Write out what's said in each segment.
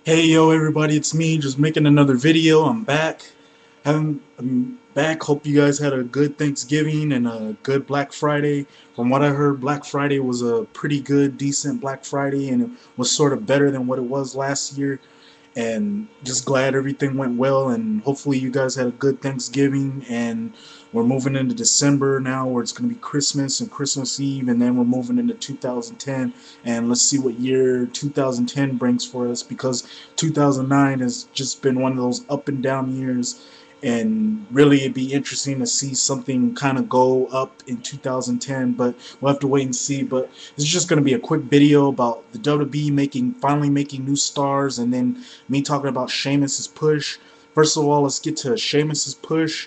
Hey yo everybody, it's me just making another video. I'm back. I'm back. Hope you guys had a good Thanksgiving and a good Black Friday. From what I heard, Black Friday was a pretty good, decent Black Friday and it was sort of better than what it was last year. And just glad everything went well, and hopefully you guys had a good Thanksgiving. And we're moving into December now, where it's going to be Christmas and Christmas Eve, and then we're moving into 2010. And let's see what year 2010 brings for us, because 2009 has just been one of those up and down years. And really it'd be interesting to see something kind of go up in 2010, but we'll have to wait and see. But this is just going to be a quick video about the WWE finally making new stars, and then me talking about Sheamus's push. First of all, let's get to Sheamus's push.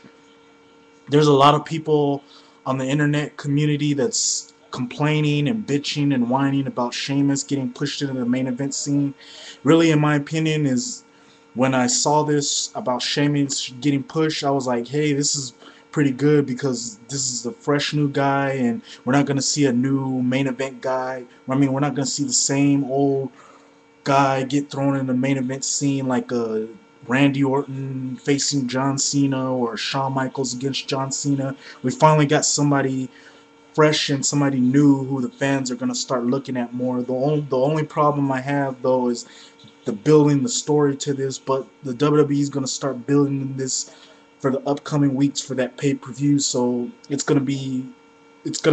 There's a lot of people on the internet community that's complaining and bitching and whining about Sheamus getting pushed into the main event scene. Really, in my opinion, is when I saw this about Sheamus getting pushed, I was like, hey, this is pretty good, because this is a fresh new guy, and we're not going to see a new main event guy. I mean, we're not going to see the same old guy get thrown in the main event scene like a Randy Orton facing John Cena or Shawn Michaels against John Cena. We finally got somebody fresh and somebody new who the fans are going to start looking at more. The only problem I have, though, is the building the story to this, but the WWE is going to start building this for the upcoming weeks for that pay-per-view, so it's gonna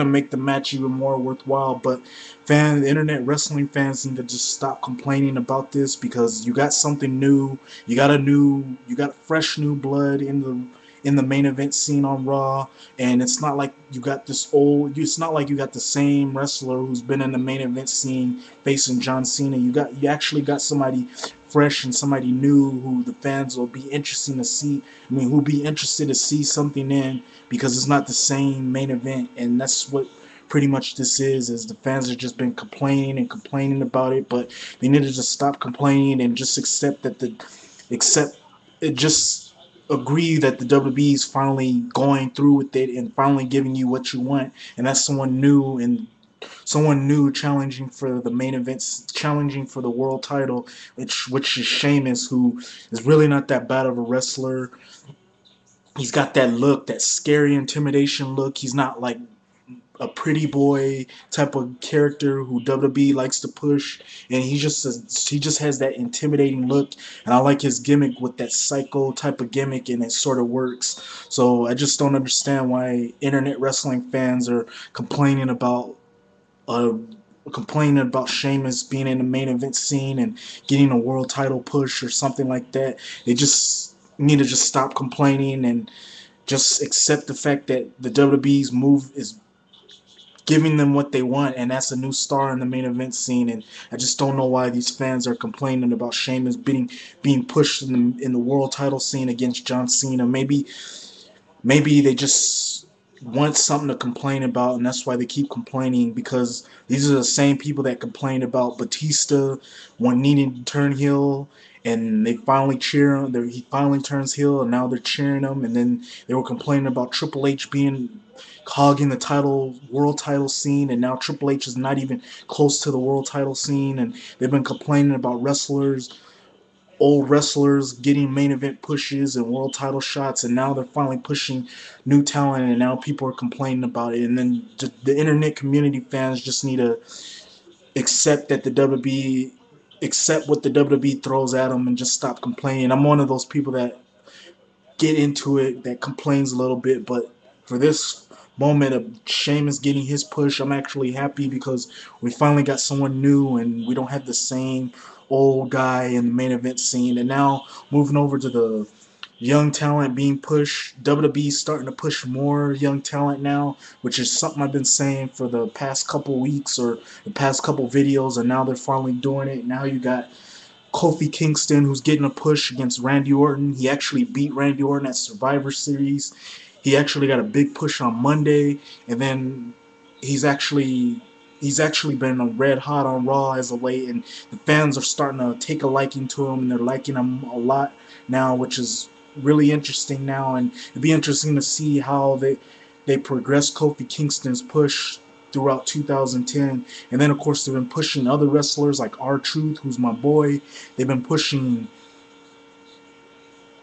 make the match even more worthwhile. But internet wrestling fans need to just stop complaining about this, because you got something new. You got fresh new blood in the main event scene on Raw, and it's not like you got this old. It's not like you got the same wrestler who's been in the main event scene facing John Cena. You actually got somebody fresh and somebody new who the fans will be interesting to see. I mean, who'll be interested to see something in, because it's not the same main event. And that's what pretty much this is the fans have just been complaining and complaining about it. But they need to just stop complaining and just accept it, just agree that the WWE is finally going through with it and finally giving you what you want, and that's someone new challenging for the main events, challenging for the world title, which is Sheamus, who is really not that bad of a wrestler. He's got that look, that scary intimidation look. He's not like a pretty boy type of character who WWE likes to push, and he just has that intimidating look, and I like his gimmick with that psycho type of gimmick, and it sort of works. So I just don't understand why internet wrestling fans are uh, complaining about Sheamus being in the main event scene and getting a world title push or something like that. They just need to just stop complaining and just accept the fact that the WWE's move is giving them what they want, and that's a new star in the main event scene. And I just don't know why these fans are complaining about Sheamus being pushed in the world title scene against John Cena. Maybe they just want something to complain about, and that's why they keep complaining, because these are the same people that complained about Batista when needing to turn heel, and they finally cheer him. He finally turns heel, and now they're cheering him. And then they were complaining about Triple H being hogging the world title scene, and now Triple H is not even close to the world title scene. And they've been complaining about old wrestlers getting main event pushes and world title shots, and now they're finally pushing new talent, and now people are complaining about it. And then the internet community fans just need to accept that the WWE accept what the WWE throws at them and just stop complaining. I'm one of those people that get into it, that complains a little bit, but for this moment of Sheamus getting his push, I'm actually happy, because we finally got someone new, and we don't have the same old guy in the main event scene. And now moving over to the young talent being pushed, WWE's starting to push more young talent now, which is something I've been saying for the past couple weeks or the past couple videos, and now they're finally doing it. Now you got Kofi Kingston, who's getting a push against Randy Orton. He actually beat Randy Orton at Survivor Series. He actually got a big push on Monday, and then he's actually he's actually been red hot on Raw as of late, and the fans are starting to take a liking to him, and they're liking him a lot now, which is really interesting now. And it'd be interesting to see how they progress Kofi Kingston's push throughout 2010. And then of course they've been pushing other wrestlers like R-Truth, who's my boy. They've been pushing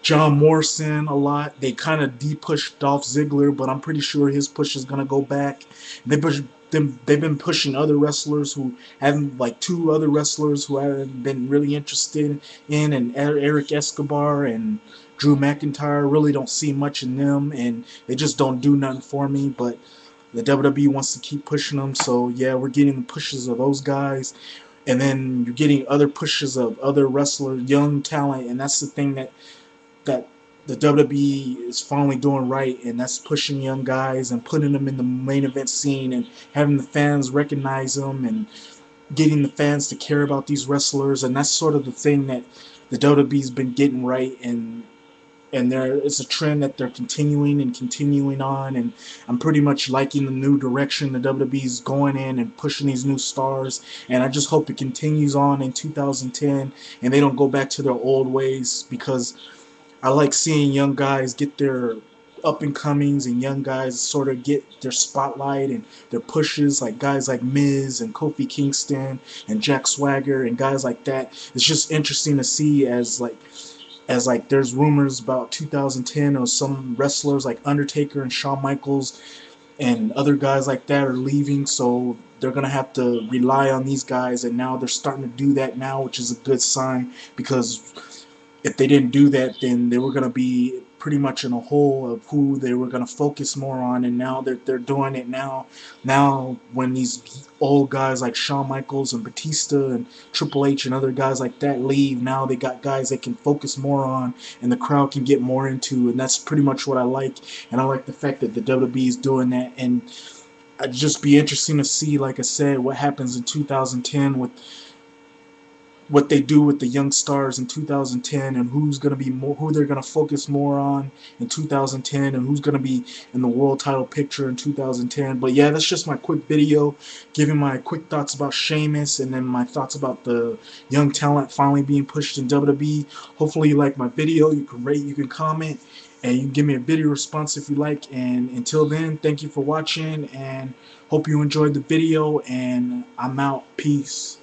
John Morrison a lot. They kind of de-pushed Dolph Ziggler, but I'm pretty sure his push is gonna go back. They push them. They've been pushing other wrestlers who haven't, like two other wrestlers who I haven't been really interested in, and Eric Escobar and Drew McIntyre. Really don't see much in them, and they just don't do nothing for me. But the WWE wants to keep pushing them, so yeah, we're getting the pushes of those guys, and then you're getting other pushes of other wrestlers, young talent, and that's the thing that the WWE is finally doing right, and that's pushing young guys and putting them in the main event scene and having the fans recognize them and getting the fans to care about these wrestlers, and that's sort of the thing that the WWE's been getting right, and there it's a trend that they're continuing and continuing on, and I'm pretty much liking the new direction the WWE's going in and pushing these new stars, and I just hope it continues on in 2010 and they don't go back to their old ways, because I like seeing young guys get their up and comings and young guys sort of get their spotlight and their pushes, like guys like Miz and Kofi Kingston and Jack Swagger and guys like that. It's just interesting to see as there's rumors about 2010 of some wrestlers like Undertaker and Shawn Michaels and other guys like that are leaving, so they're gonna have to rely on these guys, and now they're starting to do that now, which is a good sign, because if they didn't do that, then they were going to be pretty much in a hole of who they were going to focus more on. And now that they're doing it now when these old guys like Shawn Michaels and Batista and Triple H and other guys like that leave, now they got guys they can focus more on and the crowd can get more into, and that's pretty much what I like. And I like the fact that the WWE is doing that, and I'd just be interesting to see, like I said, what happens in 2010 with what they do with the young stars in 2010, and who's going to be more, who they're going to focus more on in 2010, and who's going to be in the world title picture in 2010. But yeah, that's just my quick video giving my quick thoughts about Sheamus, and then my thoughts about the young talent finally being pushed in WWE. Hopefully you like my video. You can rate, you can comment, and you can give me a video response if you like. And until then, thank you for watching, and hope you enjoyed the video, and I'm out. Peace.